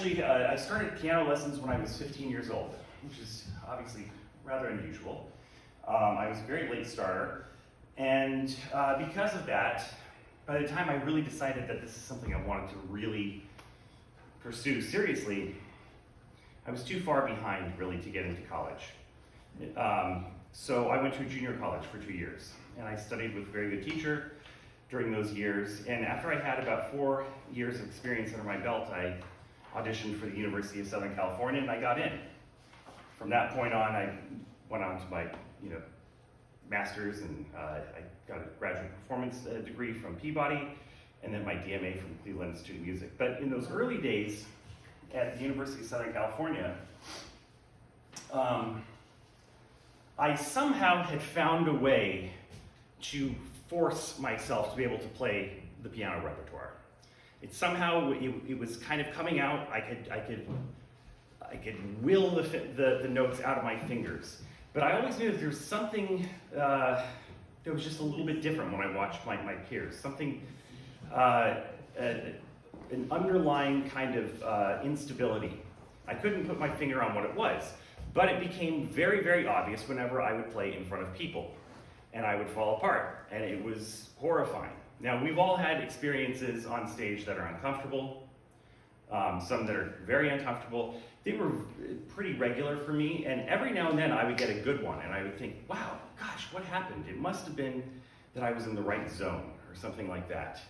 I started piano lessons when I was 15 years old, which is obviously rather unusual. I was a very late starter, and because of that, by the time I really decided that this is something I wanted to really pursue seriously, I was too far behind really to get into college. So I went to a junior college for 2 years, and I studied with a very good teacher during those years. And after I had about 4 years of experience under my belt, I auditioned for the University of Southern California, and I got in. From that point on, I went on to my master's, and I got a graduate performance degree from Peabody, and then my DMA from Cleveland Institute of Music. But in those early days at the University of Southern California, I somehow had found a way to force myself to be able to play the piano repertoire. It was kind of coming out. I could will the notes out of my fingers. But I always knew that there was something that was just a little bit different when I watched my peers. Something, an underlying kind of instability. I couldn't put my finger on what it was, but it became very, very obvious whenever I would play in front of people, and I would fall apart, and it was horrifying. Now, we've all had experiences on stage that are uncomfortable, some that are very uncomfortable. They were pretty regular for me, and every now and then I would get a good one, and I would think, wow, gosh, what happened? It must have been that I was in the right zone, or something like that.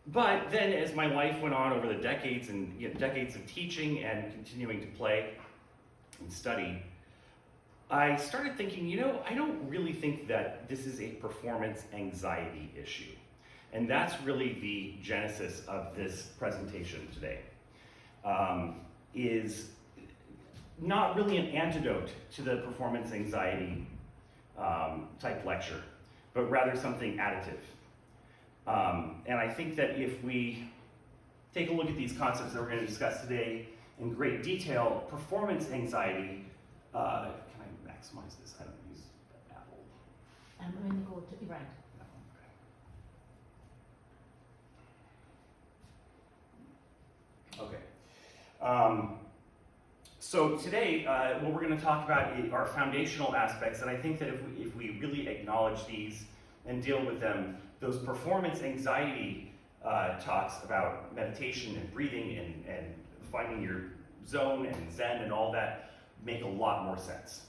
But then as my life went on over the decades and decades of teaching and continuing to play and study, I started thinking, I don't really think that this is a performance anxiety issue. And that's really the genesis of this presentation today. Is not really an antidote to the performance anxiety type lecture, but rather something additive. And I think that if we take a look at these concepts that we're going to discuss today in great detail, performance anxiety, can I maximize this? I don't use Apple. I'm going to go to the right. Okay. So today, what we're going to talk about are foundational aspects, and I think that if we really acknowledge these and deal with them, those performance anxiety talks about meditation and breathing and finding your zone and zen and all that make a lot more sense.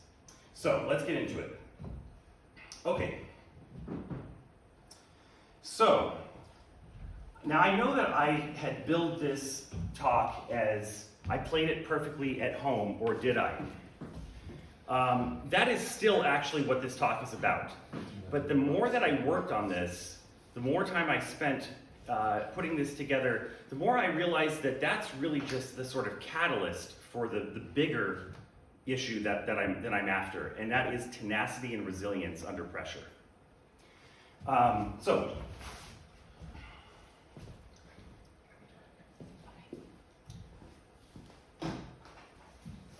So let's get into it. Okay. So now I know that I had billed this talk as I played it perfectly at home, or did I? That is still actually what this talk is about. But the more that I worked on this, the more time I spent putting this together, the more I realized that that's really just the sort of catalyst for the bigger issue that I'm after, and that is tenacity and resilience under pressure. So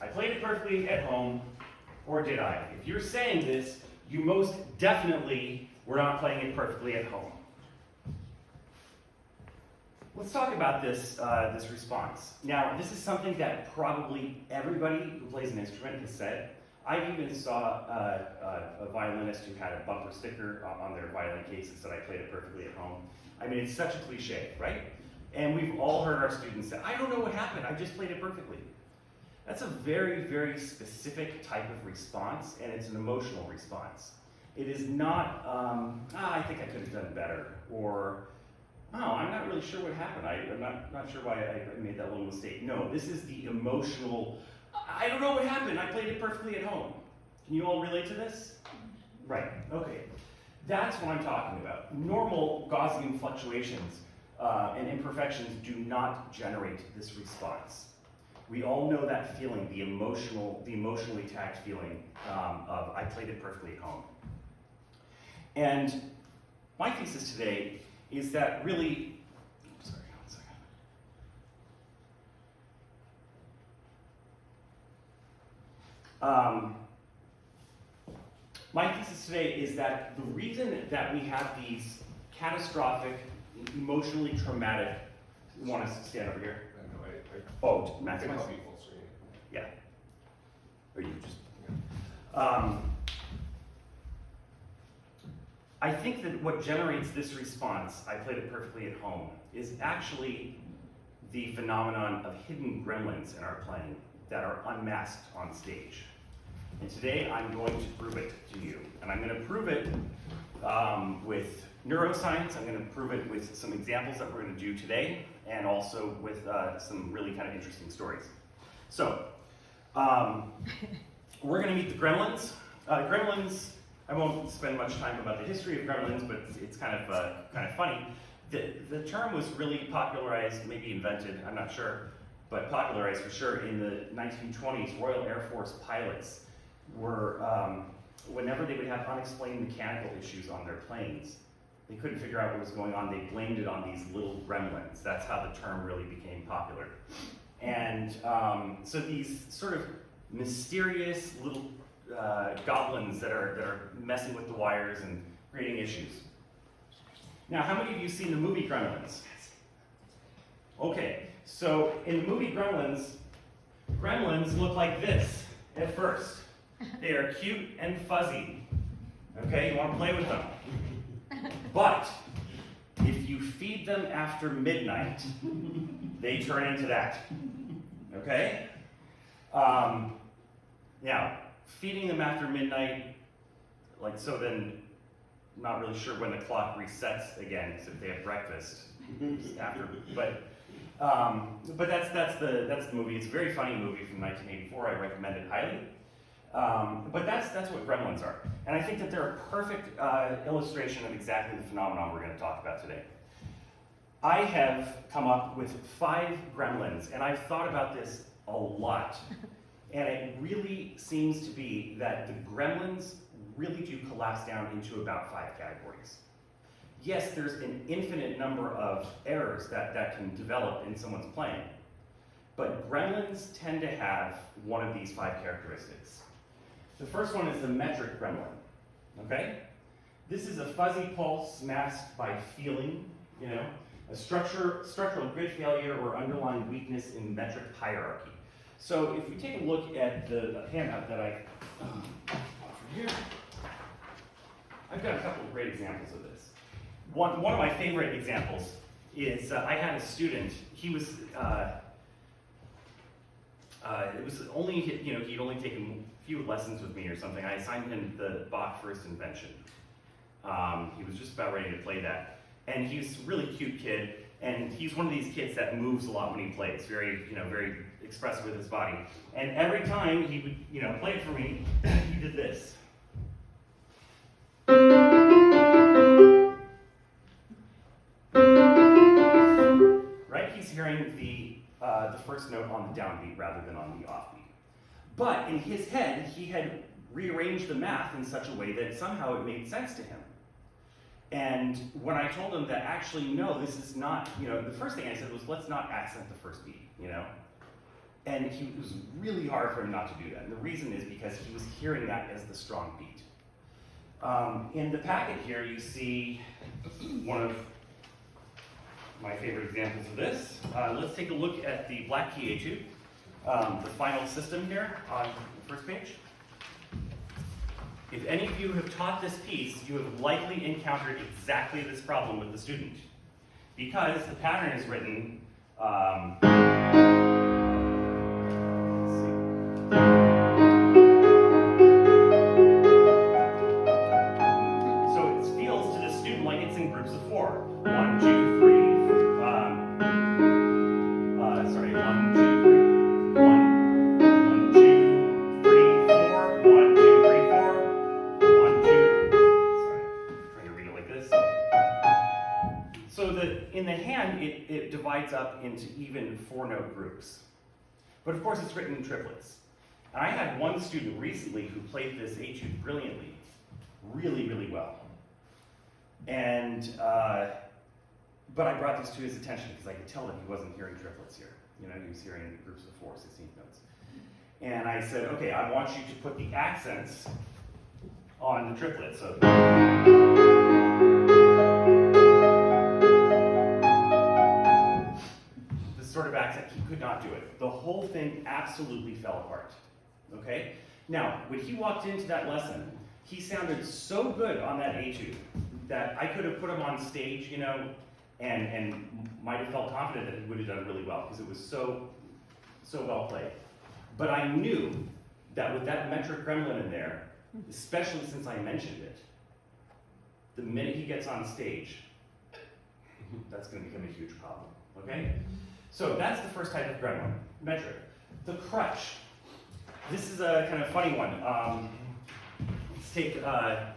I played it perfectly at home, or did I? If you're saying this, you most definitely were not playing it perfectly at home. Let's talk about this response. Now, this is something that probably everybody who plays an instrument has said. I even saw a violinist who had a bumper sticker on their violin case that said I played it perfectly at home. I mean, it's such a cliche, right? And we've all heard our students say, I don't know what happened, I just played it perfectly. That's a very, very specific type of response, and it's an emotional response. It is not, I think I could have done better, or, oh, I'm not really sure what happened. I'm not sure why I made that little mistake. No, this is the emotional, I don't know what happened. I played it perfectly at home. Can you all relate to this? Right, okay. That's what I'm talking about. Normal Gaussian fluctuations and imperfections do not generate this response. We all know that feeling, the emotionally tagged feeling of I played it perfectly at home. And my thesis today is that really, sorry, one second. My thesis today is that the reason that we have these catastrophic, emotionally traumatic You want us to stand over here? No, Oh, I can maximize? help you full screen. Yeah. Or you just. Yeah. I think that what generates this response, I played it perfectly at home, is actually the phenomenon of hidden gremlins in our playing that are unmasked on stage. And today I'm going to prove it to you. And I'm going to prove it with neuroscience. I'm going to prove it with some examples that we're going to do today, and also with some really kind of interesting stories. So, we're going to meet the gremlins. Gremlins, I won't spend much time about the history of gremlins, but it's kind of funny. The term was really popularized, maybe invented, I'm not sure, but popularized for sure in the 1920s. Royal Air Force pilots were, whenever they would have unexplained mechanical issues on their planes, they couldn't figure out what was going on, they blamed it on these little gremlins. That's how the term really became popular. And so these sort of mysterious little goblins that are messing with the wires and creating issues. Now, how many of you have seen the movie Gremlins? Okay, so in the movie Gremlins, gremlins look like this at first. They are cute and fuzzy. Okay, you want to play with them. But if you feed them after midnight, they turn into that. Okay? Now, feeding them after midnight, like so then, not really sure when the clock resets again, so if they have breakfast after, but that's the movie. It's a very funny movie from 1984. I recommend it highly. But that's what gremlins are. And I think that they're a perfect illustration of exactly the phenomenon we're going to talk about today. I have come up with 5 gremlins, and I've thought about this a lot. And it really seems to be that the gremlins really do collapse down into about 5 categories. Yes, there's an infinite number of errors that can develop in someone's playing, but gremlins tend to have one of these 5 characteristics. The first one is the metric gremlin, okay? This is a fuzzy pulse masked by feeling, a structural grid failure or underlying weakness in metric hierarchy. So if we take a look at the handout that I offered here, I've got a couple of great examples of this. One of my favorite examples is I had a student. He was it was only he'd only taken a few lessons with me or something. I assigned him the Bach First Invention. He was just about ready to play that, and he's a really cute kid. And he's one of these kids that moves a lot when he plays, very expressive with his body. And every time he would play it for me, he did this. Right? He's hearing the first note on the downbeat rather than on the offbeat. But in his head, he had rearranged the math in such a way that somehow it made sense to him. And when I told him that actually, no, this is not, the first thing I said was, let's not accent the first beat, And it was really hard for him not to do that. And the reason is because he was hearing that as the strong beat. In the packet here, you see one of my favorite examples of this. Let's take a look at the Black Key Etude, the final system here on the first page. If any of you have taught this piece, you have likely encountered exactly this problem with the student. Because the pattern is written, so it feels to the student like it's in groups of 4. 1, 2, 3, 1, 2, 3, 1, 2, 3, 4, 1, 2, 3, 4. So in the hand, it divides up into even 4-note groups. But of course, it's written in triplets. And I had one student recently who played this etude brilliantly, really, really well. And, but I brought this to his attention because I could tell that he wasn't hearing triplets here. He was hearing groups of 4, 16th notes. And I said, okay, I want you to put the accents on the triplets. So, of accent, he could not do it. The whole thing absolutely fell apart, okay? Now, when he walked into that lesson, he sounded so good on that etude that I could have put him on stage, you know, and might have felt confident that he would have done really well, because it was so well played. But I knew that with that metric gremlin in there, especially since I mentioned it, the minute he gets on stage, that's going to become a huge problem, okay? So that's the first type of gremlin, metric. The crutch. This is a kind of funny one. Let's take, right?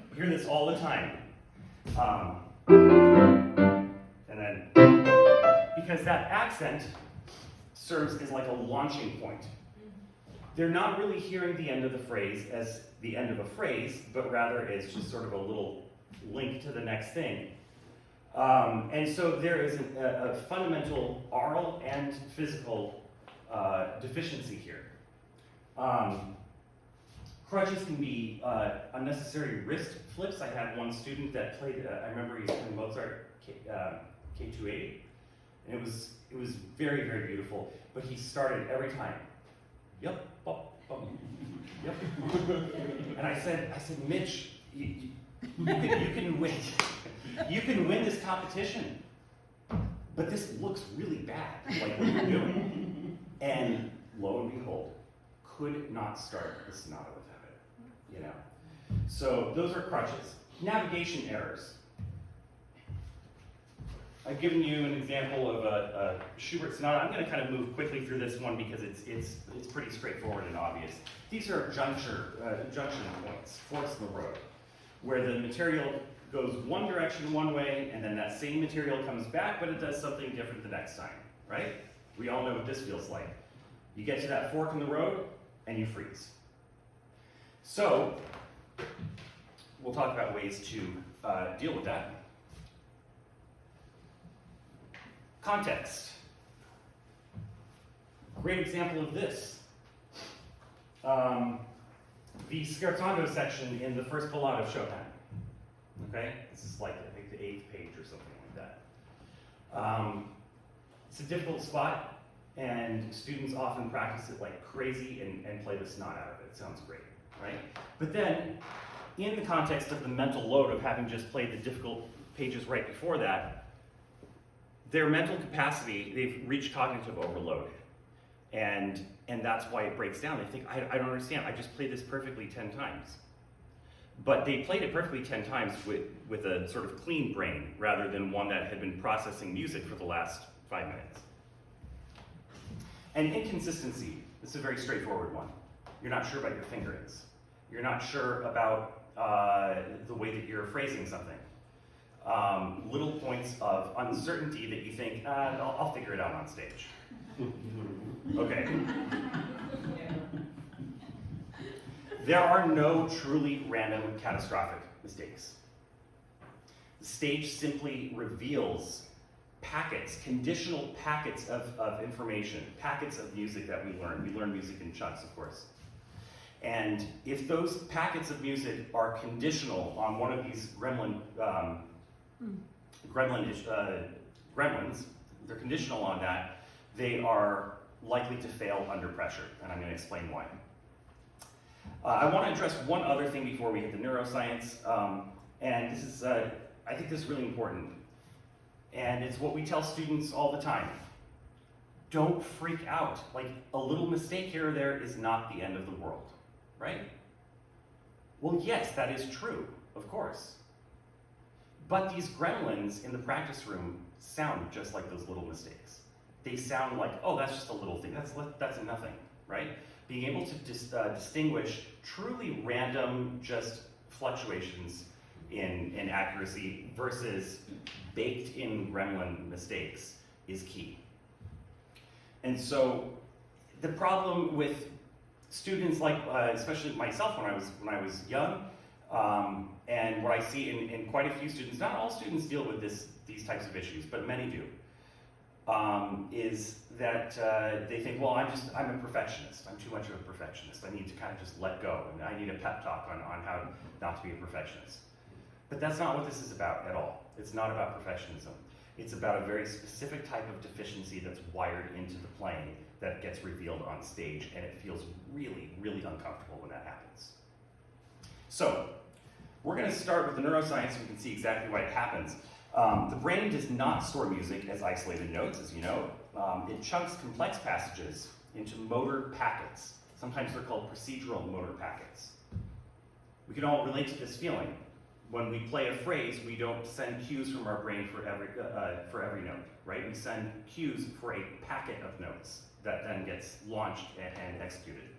You hear this all the time. And then, because that accent serves as like a launching point. They're not really hearing the end of the phrase as the end of a phrase, but rather as just sort of a little link to the next thing. And so there is a fundamental oral and physical deficiency here. Crutches can be unnecessary wrist flips. I had one student that played, I remember he was playing Mozart K280, and it was very, very beautiful, but he started every time, yep, bop, bop, yep. And I said, Mitch, you can win. You can win this competition, but this looks really bad, like what you're doing. And lo and behold, could not start the sonata without it, you know. So those are crutches. Navigation errors. I've given you an example of a Schubert sonata. I'm going to kind of move quickly through this one because it's pretty straightforward and obvious. These are junction points, forks in the road, where the material goes one direction one way, and then that same material comes back, but it does something different the next time, right? We all know what this feels like. You get to that fork in the road, and you freeze. So, we'll talk about ways to deal with that. Context. Great example of this. The scherzando section in the first ballade of Chopin. Okay? This is like, I think, the 8th page or something like that. It's a difficult spot, and students often practice it like crazy and play the snot out of it. It sounds great, right? But then, in the context of the mental load of having just played the difficult pages right before that, their mental capacity, they've reached cognitive overload. And that's why it breaks down. They think, I don't understand, I just played this perfectly 10 times. But they played it perfectly 10 times with a sort of clean brain, rather than one that had been processing music for the last 5 minutes. And inconsistency, this is a very straightforward one. You're not sure about your fingerings. You're not sure about the way that you're phrasing something. Little points of uncertainty that you think, I'll figure it out on stage. Okay. There are no truly random catastrophic mistakes. The stage simply reveals packets, conditional packets of information, packets of music that we learn. We learn music in chunks, of course. And if those packets of music are conditional on one of these gremlins, they're conditional on that, they are likely to fail under pressure, and I'm going to explain why. I want to address one other thing before we hit the neuroscience, and this is, I think this is really important, and it's what we tell students all the time. Don't freak out. Like, a little mistake here or there is not the end of the world, right? Well, yes, that is true, of course. But these gremlins in the practice room sound just like those little mistakes. They sound like, oh, that's just a little thing, that's nothing, right? Being able to distinguish truly random, just fluctuations in accuracy versus baked-in gremlin mistakes is key. And so the problem with students like, especially myself when I was young, and what I see in quite a few students, not all students deal with these types of issues, but many do. is that they think, well, I'm a perfectionist. I'm too much of a perfectionist. I need to kind of just let go, and I need a pep talk on how not to be a perfectionist. But that's not what this is about at all. It's not about perfectionism. It's about a very specific type of deficiency that's wired into the playing that gets revealed on stage, and it feels really, really uncomfortable when that happens. So, we're going to start with the neuroscience so we can see exactly why it happens. The brain does not store music as isolated notes, as you know. It chunks complex passages into motor packets. Sometimes they're called procedural motor packets. We can all relate to this feeling. When we play a phrase, we don't send cues from our brain for every note, right? We send cues for a packet of notes that then gets launched and executed.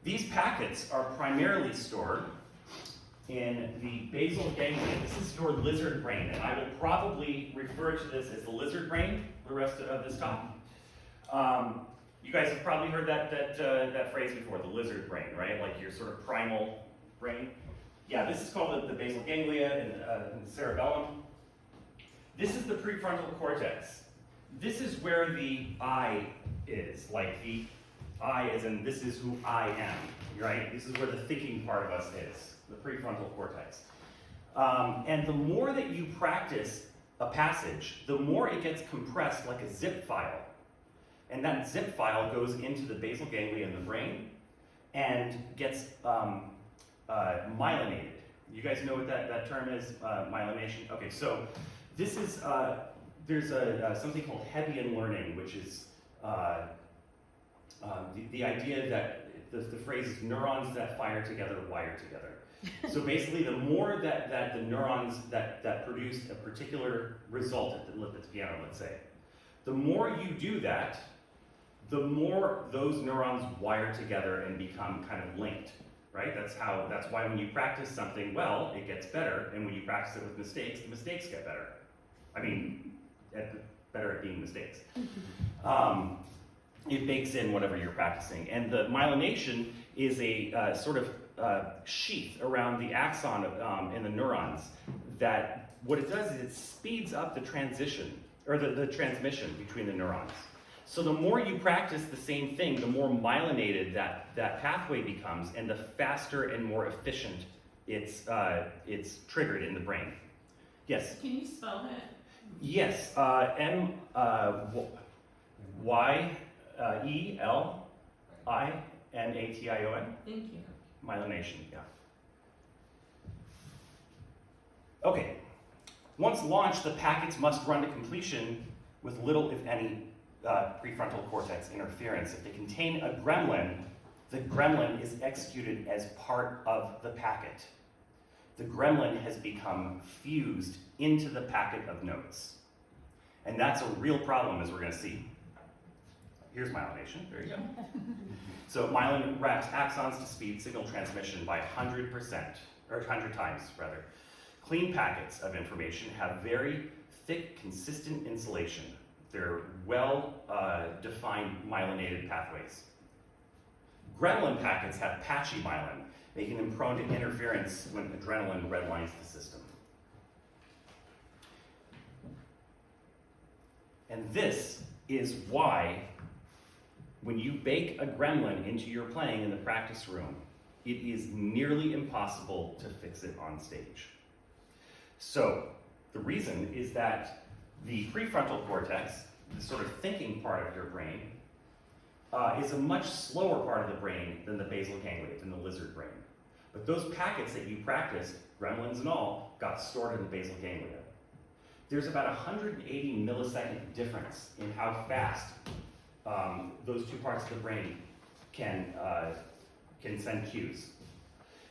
These packets are primarily stored in the basal ganglia. This is your lizard brain, and I will probably refer to this as the lizard brain the rest of this talk. You guys have probably heard that phrase before, the lizard brain, right? Like your sort of primal brain. Yeah, this is called the basal ganglia and the cerebellum. This is the prefrontal cortex. This is where the I is, like the I as in this is who I am, right? This is where the thinking part of us is, the prefrontal cortex. And the more that you practice a passage, the more it gets compressed like a zip file. And that zip file goes into the basal ganglia in the brain and gets myelinated. You guys know what that term is, myelination? Okay, so this is, there's something called Hebbian learning, which is the idea that the phrase is neurons that fire together wire together. So basically, the more that the neurons that produce a particular result at the piano, let's say, the more you do that, the more those neurons wire together and become kind of linked, right? That's why when you practice something well, it gets better, and when you practice it with mistakes, the mistakes get better. I mean, better at being mistakes. It bakes in whatever you're practicing. And the myelination is a sort of sheath around the axon in the neurons that what it does is it speeds up the transition, or the transmission between the neurons. So the more you practice the same thing, the more myelinated that pathway becomes, and the faster and more efficient it's triggered in the brain. Yes? Can you spell that? Yes, M-Y-E-L-I-N-A-T-I-O-N. Thank you. Myelination, yeah. Okay, once launched, the packets must run to completion with little, if any, prefrontal cortex interference. If they contain a gremlin, the gremlin is executed as part of the packet. The gremlin has become fused into the packet of notes. And that's a real problem, as we're going to see. Here's myelination. There you go. So myelin wraps axons to speed signal transmission by 100%, or 100 times, rather. Clean packets of information have very thick, consistent insulation. They're well-defined myelinated pathways. Gremlin packets have patchy myelin, making them prone to interference when adrenaline redlines the system. And this is why, when you bake a gremlin into your playing in the practice room, it is nearly impossible to fix it on stage. So, the reason is that the prefrontal cortex, the sort of thinking part of your brain, is a much slower part of the brain than the basal ganglia, than the lizard brain. But those packets that you practiced, gremlins and all, got stored in the basal ganglia. There's about 180 millisecond difference in how fast those two parts of the brain can send cues.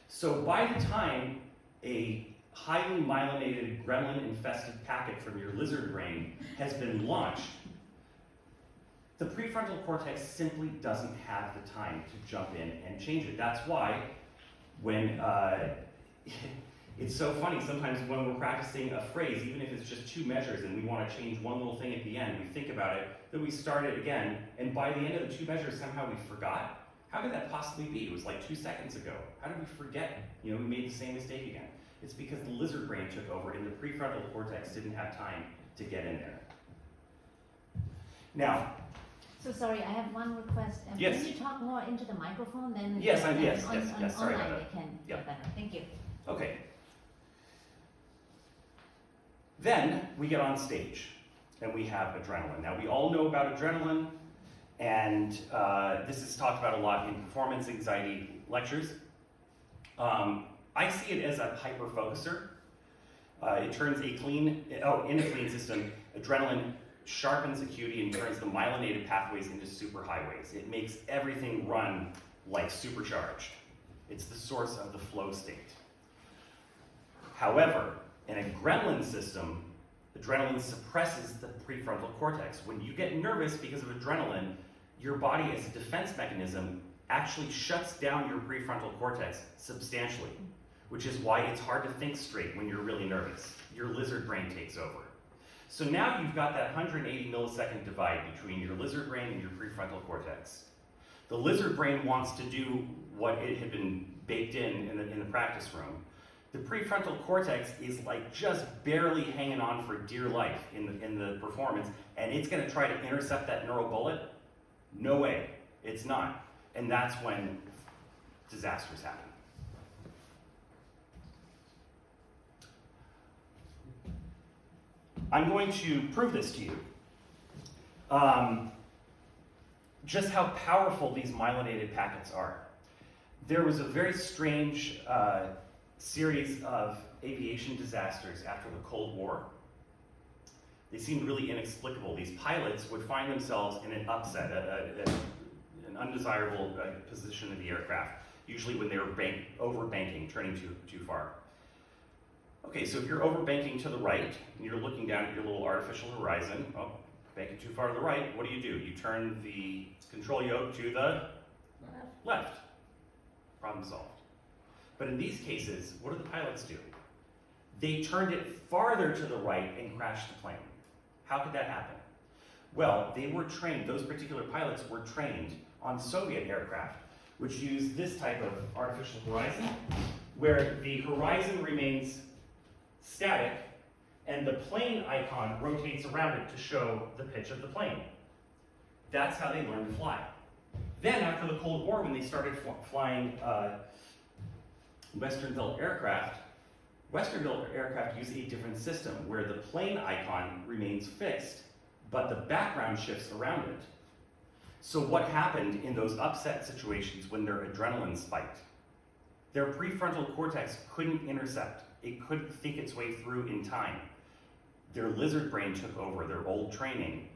So by the time a highly myelinated gremlin-infested packet from your lizard brain has been launched, the prefrontal cortex simply doesn't have the time to jump in and change it. That's why when it's so funny, sometimes when we're practicing a phrase, even if it's just two measures and we want to change one little thing at the end, we think about it, then we start it again, and by the end of the two measures, somehow we forgot. How could that possibly be? It was like 2 seconds ago. How did we forget? We made the same mistake again. It's because the lizard brain took over and the prefrontal cortex didn't have time to get in there. Now, So sorry, I have one request. Yes. Can you talk more into the microphone? Then Yes, then yes, on, yes, on yes, sorry about online that. they can Yeah. get better. Thank you. okay. Then we get on stage and we have adrenaline. Now we all know about adrenaline, and this is talked about a lot in performance anxiety lectures. I see it as a hyper-focuser. It turns in a clean system, adrenaline sharpens acuity and turns the myelinated pathways into superhighways. It makes everything run like supercharged. It's the source of the flow state. However, in a gremlin system, adrenaline suppresses the prefrontal cortex. When you get nervous because of adrenaline, your body as a defense mechanism actually shuts down your prefrontal cortex substantially, which is why it's hard to think straight when you're really nervous. Your lizard brain takes over. So now you've got that 180 millisecond divide between your lizard brain and your prefrontal cortex. The lizard brain wants to do what it had been baked in the practice room. The prefrontal cortex is like just barely hanging on for dear life in the performance, and it's going to try to intercept that neural bullet. No way, it's not. And that's when disasters happen. I'm going to prove this to you. Just how powerful these myelinated packets are. There was a very strange series of aviation disasters after the Cold War. They seemed really inexplicable. These pilots would find themselves in an upset, an undesirable position of the aircraft, usually when they were overbanking, turning too far. Okay, so if you're overbanking to the right, and you're looking down at your little artificial horizon, banking too far to the right, what do? You turn the control yoke to the left. Problem solved. But in these cases, what do the pilots do? They turned it farther to the right and crashed the plane. How could that happen? Well, they were trained, those particular pilots were trained on Soviet aircraft, which used this type of artificial horizon, where the horizon remains static and the plane icon rotates around it to show the pitch of the plane. That's how they learned to fly. Then after the Cold War, when they started flying Western-built aircraft use a different system where the plane icon remains fixed, but the background shifts around it. So what happened in those upset situations when their adrenaline spiked? Their prefrontal cortex couldn't intercept. It couldn't think its way through in time. Their lizard brain took over, their old training,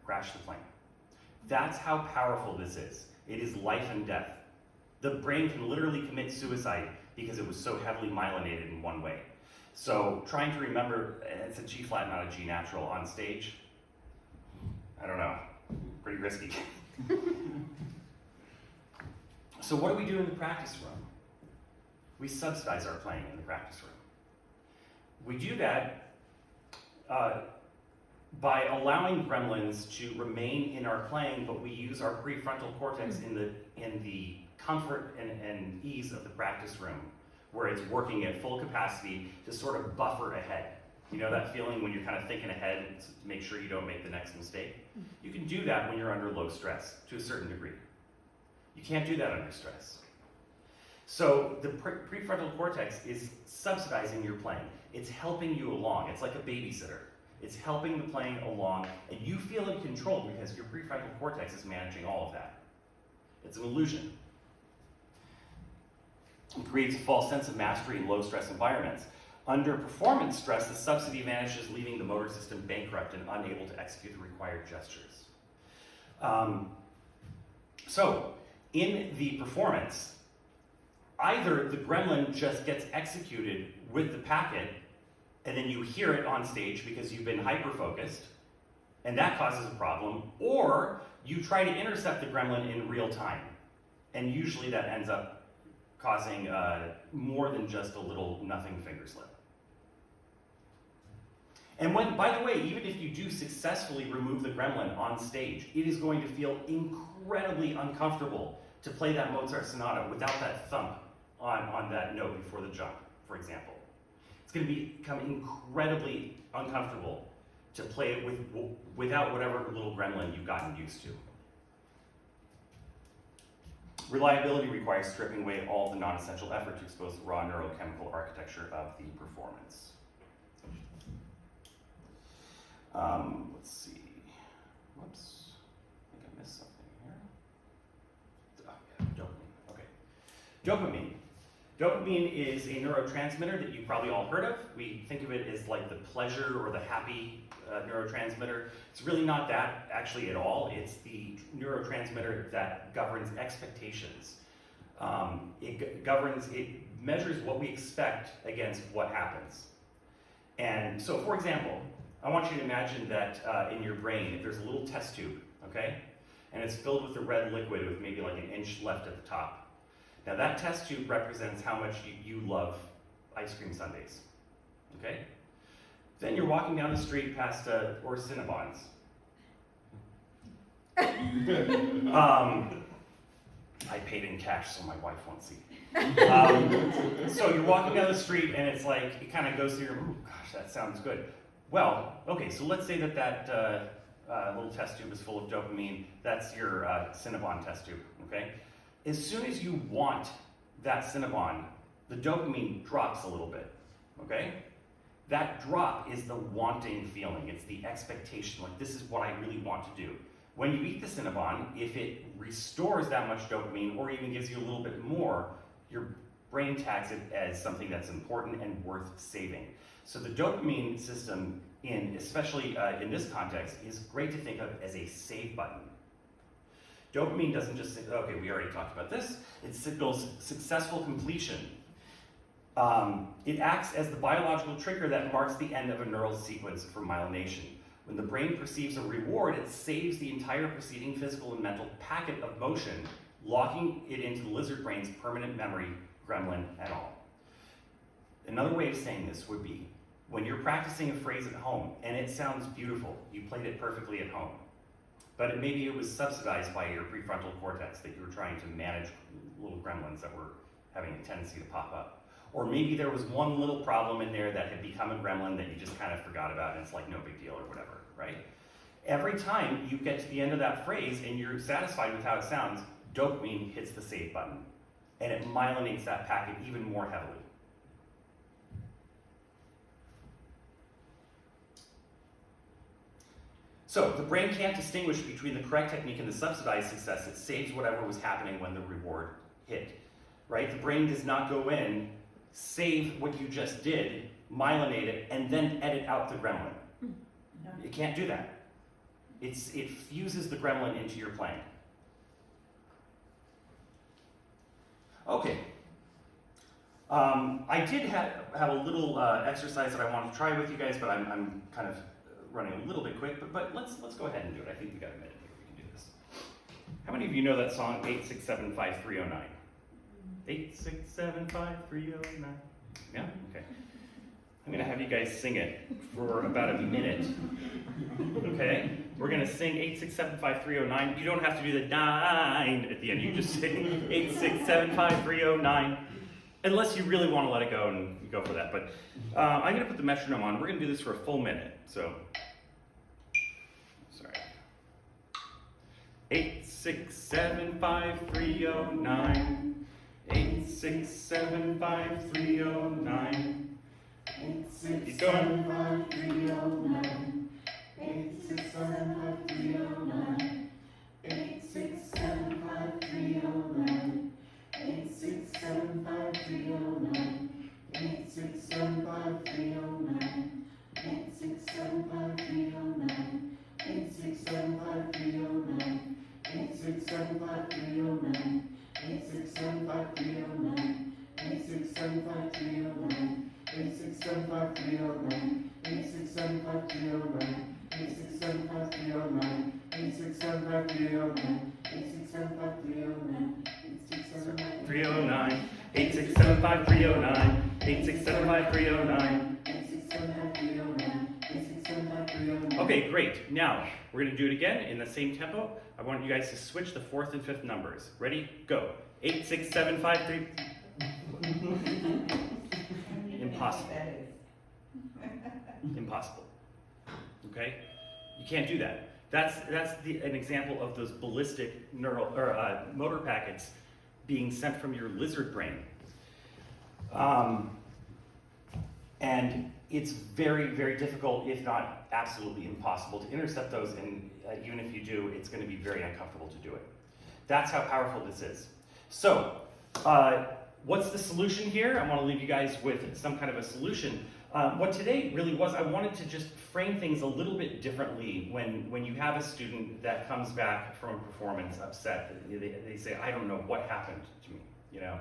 crashed the plane. That's how powerful this is. It is life and death. The brain can literally commit suicide because it was so heavily myelinated in one way. So trying to remember, it's a G flat, not a G natural on stage, I don't know, pretty risky. So what do we do in the practice room? We subsidize our playing in the practice room. We do that by allowing gremlins to remain in our playing, but we use our prefrontal cortex in the comfort and ease of the practice room, where it's working at full capacity to sort of buffer ahead. You know that feeling when you're kind of thinking ahead to make sure you don't make the next mistake? You can do that when you're under low stress, to a certain degree. You can't do that under stress. So the prefrontal cortex is subsidizing your playing. It's helping you along. It's like a babysitter. It's helping the playing along, and you feel in control because your prefrontal cortex is managing all of that. It's an illusion. It creates a false sense of mastery in low-stress environments. Under performance stress, the subsidy vanishes, leaving the motor system bankrupt and unable to execute the required gestures. So, in the performance, either the gremlin just gets executed with the packet, and then you hear it on stage because you've been hyper-focused, and that causes a problem, or you try to intercept the gremlin in real time, and usually that ends up causing more than just a little nothing finger slip. And by the way, even if you do successfully remove the gremlin on stage, it is going to feel incredibly uncomfortable to play that Mozart sonata without that thump on that note before the jump, for example. It's going to become incredibly uncomfortable to play it without whatever little gremlin you've gotten used to. Reliability requires stripping away all the non-essential effort to expose the raw neurochemical architecture of the performance. Let's see. Whoops. I think I missed something here. Oh, yeah, dopamine. Okay. Dopamine. Dopamine is a neurotransmitter that you've probably all heard of. We think of it as like the pleasure or the happy neurotransmitter. It's really not that actually at all. It's the neurotransmitter that governs expectations. It measures what we expect against what happens. And so, for example, I want you to imagine that in your brain, if there's a little test tube, okay? And it's filled with a red liquid with maybe like an inch left at the top. Now that test tube represents how much you love ice cream sundaes, okay? Then you're walking down the street past or Cinnabons. I paid in cash so my wife won't see. So you're walking down the street and it's like, it kind of goes through your, ooh, gosh, that sounds good. Well, okay, so let's say that little test tube is full of dopamine. That's your Cinnabon test tube, okay? As soon as you want that Cinnabon, the dopamine drops a little bit, okay? That drop is the wanting feeling. It's the expectation, like this is what I really want to do. When you eat the Cinnabon, if it restores that much dopamine or even gives you a little bit more, your brain tags it as something that's important and worth saving. So the dopamine system, especially in this context, is great to think of as a save button. Dopamine doesn't just say, okay, we already talked about this. It signals successful completion. It acts as the biological trigger that marks the end of a neural sequence for myelination. When the brain perceives a reward, it saves the entire preceding physical and mental packet of motion, locking it into the lizard brain's permanent memory, gremlin and all. Another way of saying this would be, when you're practicing a phrase at home and it sounds beautiful, you played it perfectly at home, but maybe it was subsidized by your prefrontal cortex that you were trying to manage little gremlins that were having a tendency to pop up. Or maybe there was one little problem in there that had become a gremlin that you just kind of forgot about and it's like no big deal or whatever, right? Every time you get to the end of that phrase and you're satisfied with how it sounds, dopamine hits the save button and it myelinates that packet even more heavily. So the brain can't distinguish between the correct technique and the subsidized success. It saves whatever was happening when the reward hit, right? The brain does not go in, save what you just did, myelinate it, and then edit out the gremlin. It can't do that. It fuses the gremlin into your playing. Okay. I did have a little exercise that I wanted to try with you guys, but I'm kind of running a little bit quick, but let's go ahead and do it. I think we got a minute here. We can do this. How many of you know that song 8675309? 8675309. Yeah? Okay. I'm gonna have you guys sing it for about a minute. Okay? We're gonna sing 8675309. You don't have to do the 9 at the end. You just sing 8675309. Unless you really want to let it go and go for that. But I'm going to put the metronome on. We're going to do this for a full minute. So, sorry. 8675309. 8675309. 8675309. 8675309. 8675309. 8675309. 8675309. 8675309. 8675309. 8675309. 8675309. 8675309. 8675309. 8675309. 8675309. 8675309. 8675309. 309. 8675309. 8675309. Okay, great. Now, we're going to do it again in the same tempo. I want you guys to switch the 4th and 5th numbers. Ready? Go. 86753. Impossible. Impossible. okay? You can't do that. That's an example of those ballistic motor packets being sent from your lizard brain. And it's very, very difficult, if not absolutely impossible, to intercept those, and even if you do, it's going to be very uncomfortable to do it. That's how powerful this is. So, what's the solution here? I want to leave you guys with some kind of a solution. What today really was, I wanted to just frame things a little bit differently when you have a student that comes back from a performance upset. They say, I don't know what happened to me, you know.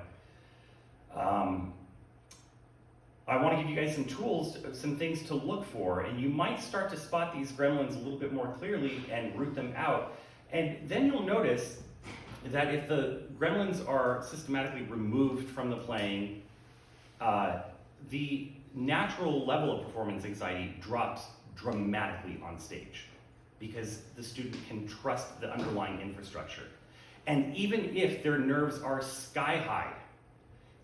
I want to give you guys some tools, some things to look for, and you might start to spot these gremlins a little bit more clearly and root them out. And then you'll notice that if the gremlins are systematically removed from the playing, the natural level of performance anxiety drops dramatically on stage because the student can trust the underlying infrastructure. And even if their nerves are sky high,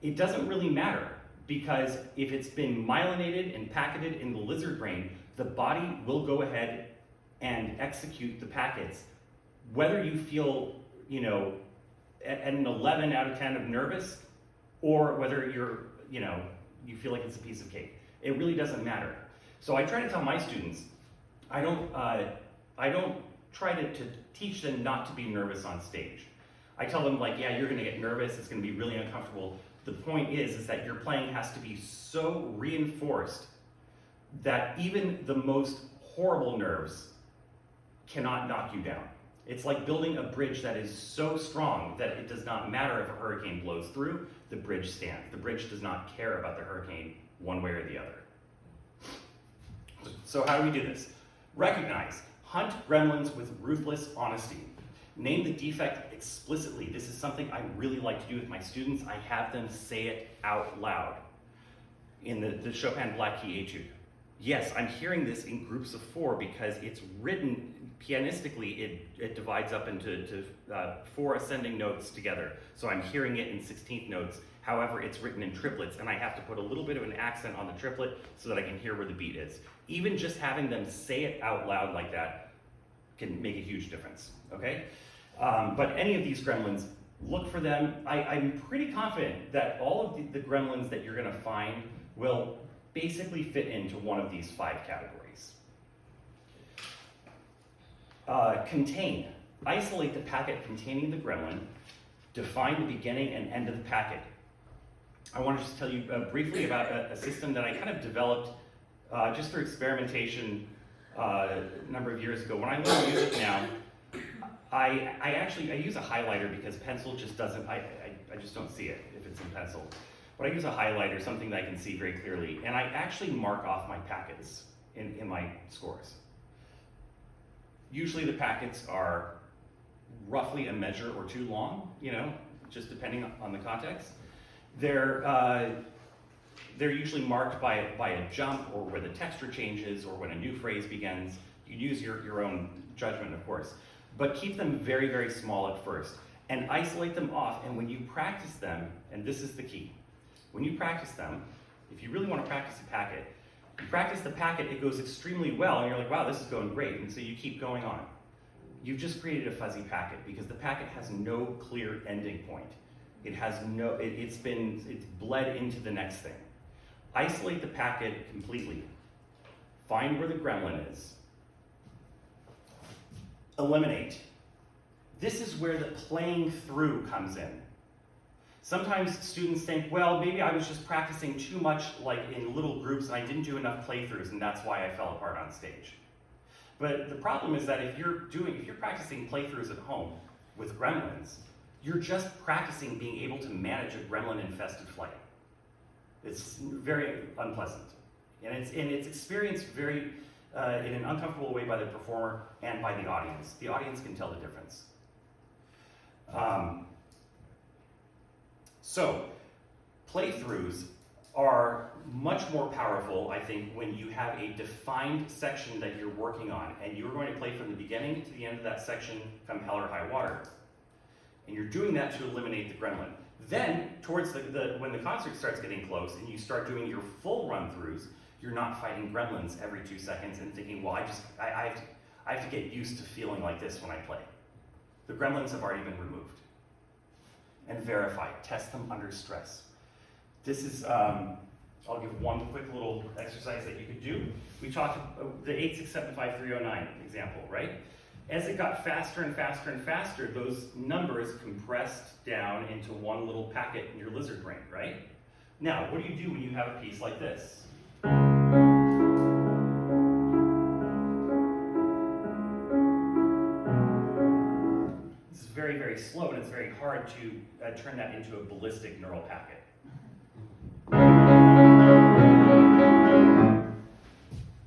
it doesn't really matter, because if it's been myelinated and packeted in the lizard brain, the body will go ahead and execute the packets, whether you feel, you know, at an 11 out of 10 of nervous, or whether you're, you know, you feel like it's a piece of cake. It really doesn't matter. So I try to tell my students, I don't try to teach them not to be nervous on stage. I tell them, like, yeah, you're gonna get nervous, it's gonna be really uncomfortable. The point is that your playing has to be so reinforced that even the most horrible nerves cannot knock you down. It's like building a bridge that is so strong that it does not matter if a hurricane blows through, the bridge stands. The bridge does not care about the hurricane one way or the other. So how do we do this? Recognize, hunt gremlins with ruthless honesty. Name the defect explicitly. This is something I really like to do with my students. I have them say it out loud in the Chopin Black Key Etude. Yes, I'm hearing this in groups of 4 because it's written pianistically, it divides up into 4 ascending notes together. So I'm hearing it in 16th notes. However, it's written in triplets, and I have to put a little bit of an accent on the triplet so that I can hear where the beat is. Even just having them say it out loud like that can make a huge difference, okay? But any of these gremlins, look for them. I'm pretty confident that all of the gremlins that you're gonna find will basically fit into one of these 5 categories. Contain. Isolate the packet containing the gremlin. Define the beginning and end of the packet. I want to just tell you briefly about a system that I kind of developed just through experimentation a number of years ago. When I learn music now, I use a highlighter because pencil just doesn't, I just don't see it if it's in pencil. But I use a highlighter, something that I can see very clearly, and I actually mark off my packets in my scores. Usually the packets are roughly a measure or 2 long, you know, just depending on the context. They're usually marked by a jump, or where the texture changes, or when a new phrase begins. You use your own judgment, of course, but keep them very, very small at first, and isolate them off. And when you practice them, and this is the key, when you practice them, if you really want to practice a packet, you practice the packet, it goes extremely well, and you're like, wow, this is going great, and so you keep going on. You've just created a fuzzy packet because the packet has no clear ending point. It has no, it's bled into the next thing. Isolate the packet completely. Find where the gremlin is. Eliminate. This is where the playing through comes in. Sometimes students think, well, maybe I was just practicing too much, like in little groups, and I didn't do enough playthroughs, and that's why I fell apart on stage. But the problem is that if you're practicing playthroughs at home with gremlins, you're just practicing being able to manage a gremlin-infested flight. It's very unpleasant, and it's experienced very in an uncomfortable way by the performer and by the audience. The audience can tell the difference. So, playthroughs are much more powerful, I think, when you have a defined section that you're working on, and you're going to play from the beginning to the end of that section, come hell or high water. And you're doing that to eliminate the gremlin. Then, towards when the concert starts getting close and you start doing your full run-throughs, you're not fighting gremlins every 2 seconds and thinking, well, I have to get used to feeling like this when I play. The gremlins have already been removed. And verify, test them under stress. This is, I'll give one quick little exercise that you could do. We talked about the 8675309 example, right? As it got faster and faster and faster, those numbers compressed down into one little packet in your lizard brain, right? Now, what do you do when you have a piece like this? This is very, very slow, and it's very hard to turn that into a ballistic neural packet.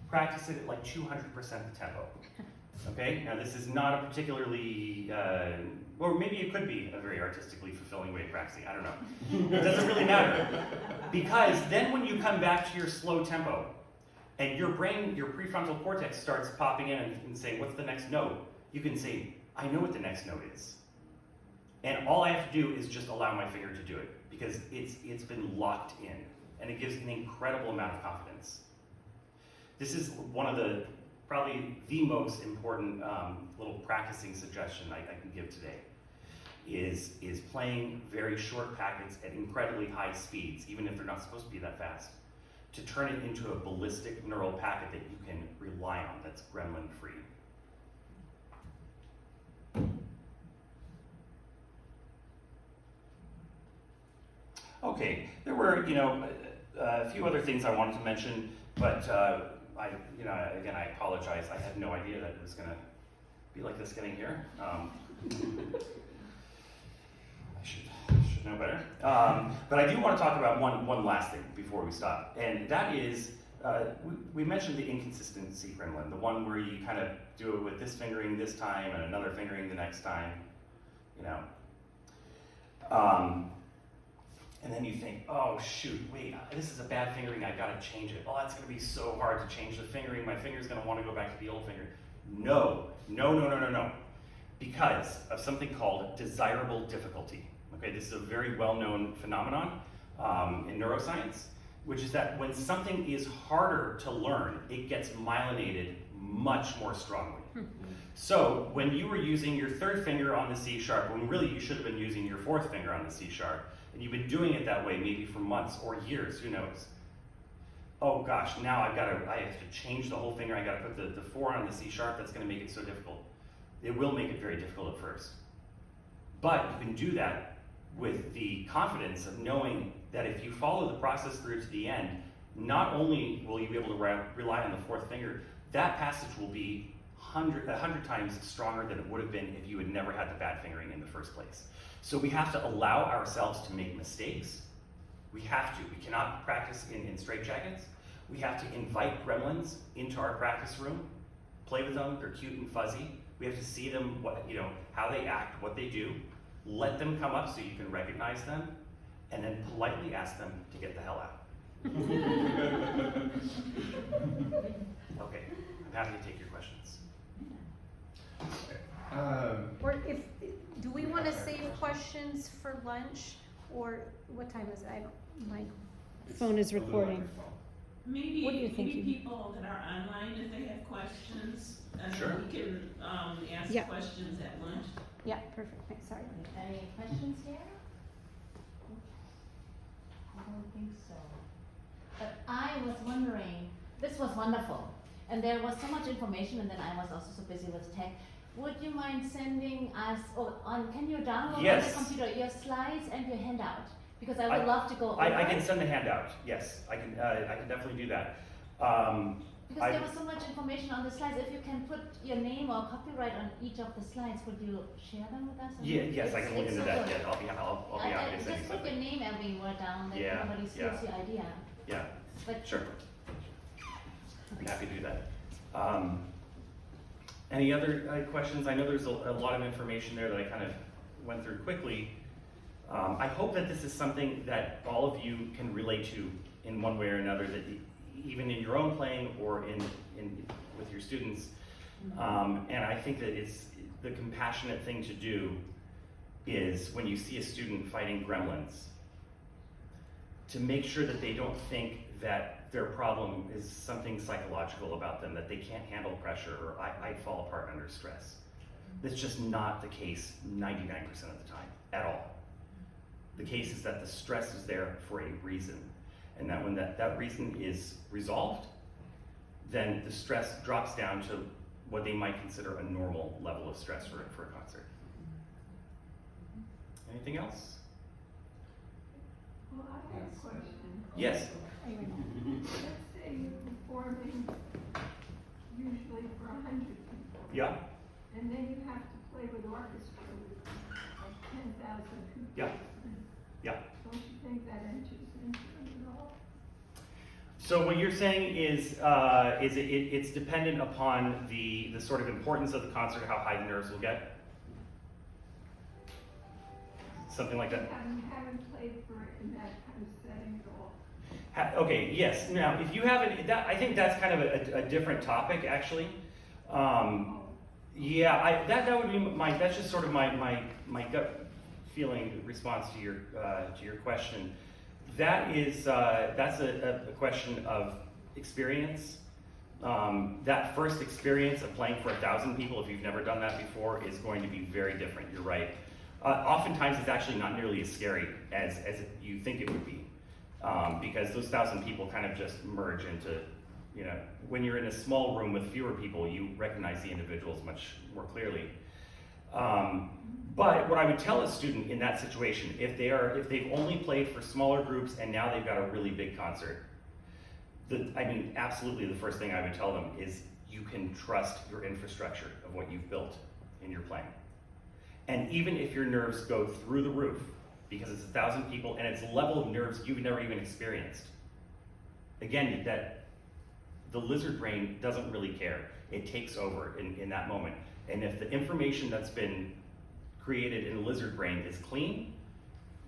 Practice it at like 200% the tempo. Okay, now this is not a particularly, or maybe it could be a very artistically fulfilling way of practicing, I don't know. It doesn't really matter. Because then when you come back to your slow tempo, and your brain, your prefrontal cortex starts popping in and saying, what's the next note? You can say, I know what the next note is. And all I have to do is just allow my finger to do it, because it's been locked in, and it gives an incredible amount of confidence. This is one of the, probably the most important little practicing suggestion I can give today, is playing very short packets at incredibly high speeds, even if they're not supposed to be that fast, to turn it into a ballistic neural packet that you can rely on, that's gremlin free. Okay, there were, a few other things I wanted to mention, but again, I apologize. I had no idea that it was going to be like this getting here. I should know better. But I do want to talk about one last thing before we stop, and that is, we mentioned the inconsistency gremlin, the one where you kind of do it with this fingering this time and another fingering the next time, and then you think, oh shoot, wait, this is a bad fingering, I gotta change it. Oh, that's gonna be so hard to change the fingering, my finger's gonna wanna go back to the old finger. No. Because of something called desirable difficulty. Okay, this is a very well-known phenomenon in neuroscience, which is that when something is harder to learn, it gets myelinated much more strongly. So when you were using your third finger on the C sharp, when really you should have been using your fourth finger on the C sharp, and you've been doing it that way maybe for months or years, who knows? Oh gosh, now I have to change the whole finger, I gotta put the 4 on the C sharp, that's gonna make it so difficult. It will make it very difficult at first. But you can do that with the confidence of knowing that if you follow the process through to the end, not only will you be able to rely on the fourth finger, that passage will be 100 times stronger than it would have been if you had never had the bad fingering in the first place. So we have to allow ourselves to make mistakes. We cannot practice in straitjackets. We have to invite gremlins into our practice room, play with them, they're cute and fuzzy. We have to see them, how they act, what they do, let them come up so you can recognize them, and then politely ask them to get the hell out. Okay, I'm happy to take your questions. Or do we want to save questions for lunch, or what time is it? My phone is recording. Maybe, What are you maybe thinking? people that are online, if they have questions, and Sure. then we can ask Yeah. questions at lunch. Yeah, perfect. Thanks, sorry. Any questions here? I don't think so. But I was wondering, this was wonderful, and there was so much information, and then I was also so busy with tech. Would you mind sending us, can you download Yes. on the computer your slides and your handout? Because I would love to go over I can it. send a handout, yes, I can definitely do that. Because there was so much information on the slides. If you can put your name or copyright on each of the slides, would you share them with us? Yes, I can look into so that, good. yeah, I'll be happy to send you Just put your something. name everywhere down, that Yeah, nobody steals your idea. Yeah, But sure. I'm happy to do that. Any other questions? I know there's a lot of information there that I kind of went through quickly. I hope that this is something that all of you can relate to in one way or another, that even in your own playing or with your students. And I think that it's the compassionate thing to do is when you see a student fighting gremlins, to make sure that they don't think that their problem is something psychological about them, that they can't handle pressure or I fall apart under stress. That's just not the case 99% of the time at all. The case is that the stress is there for a reason, and that when that reason is resolved, then the stress drops down to what they might consider a normal level of stress for a concert. Anything else? Well, I have a question. Yes. Let's say you're performing usually for 100 people. Yeah. And then you have to play with orchestra with like 10,000 people. Yeah. Yeah. Don't you think that enters into it at all? So what you're saying is it's dependent upon the sort of importance of the concert, how high the nerves will get? Something like that? Haven't played for it in that kind of setting at all. Okay, yes. Now, if you haven't, I think that's kind of a different topic, actually. Yeah, that would be that's just sort of my gut feeling response to your question. That's a question of experience. That first experience of playing for 1,000 people, if you've never done that before, is going to be very different. You're right. Oftentimes, it's actually not nearly as scary as you think it would be, because those 1,000 people kind of just merge into, when you're in a small room with fewer people, you recognize the individuals much more clearly. But what I would tell a student in that situation, if they've only played for smaller groups and now they've got a really big concert, absolutely the first thing I would tell them is you can trust your infrastructure of what you've built in your playing. And even if your nerves go through the roof, because it's 1,000 people and it's a level of nerves you've never even experienced, again, that the lizard brain doesn't really care. It takes over in that moment. And if the information that's been created in the lizard brain is clean,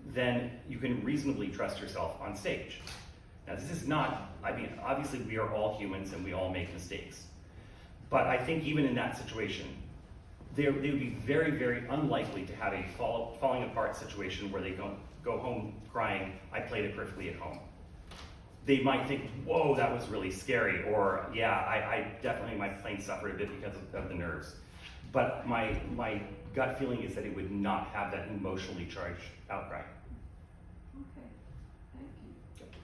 then you can reasonably trust yourself on stage. Now, this is not, obviously we are all humans and we all make mistakes. But I think even in that situation, they would be very, very unlikely to have a falling apart situation where they go home crying, I played it perfectly at home. They might think, whoa, that was really scary, or yeah, I definitely, my playing suffered a bit because of the nerves. But my gut feeling is that it would not have that emotionally charged outcry. Okay, thank you.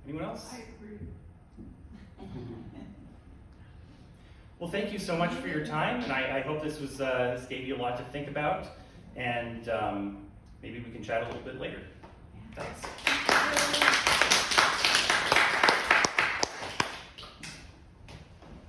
Anyone else? I agree. Well, thank you so much for your time, and I hope this gave you a lot to think about, and maybe we can chat a little bit later. Thanks.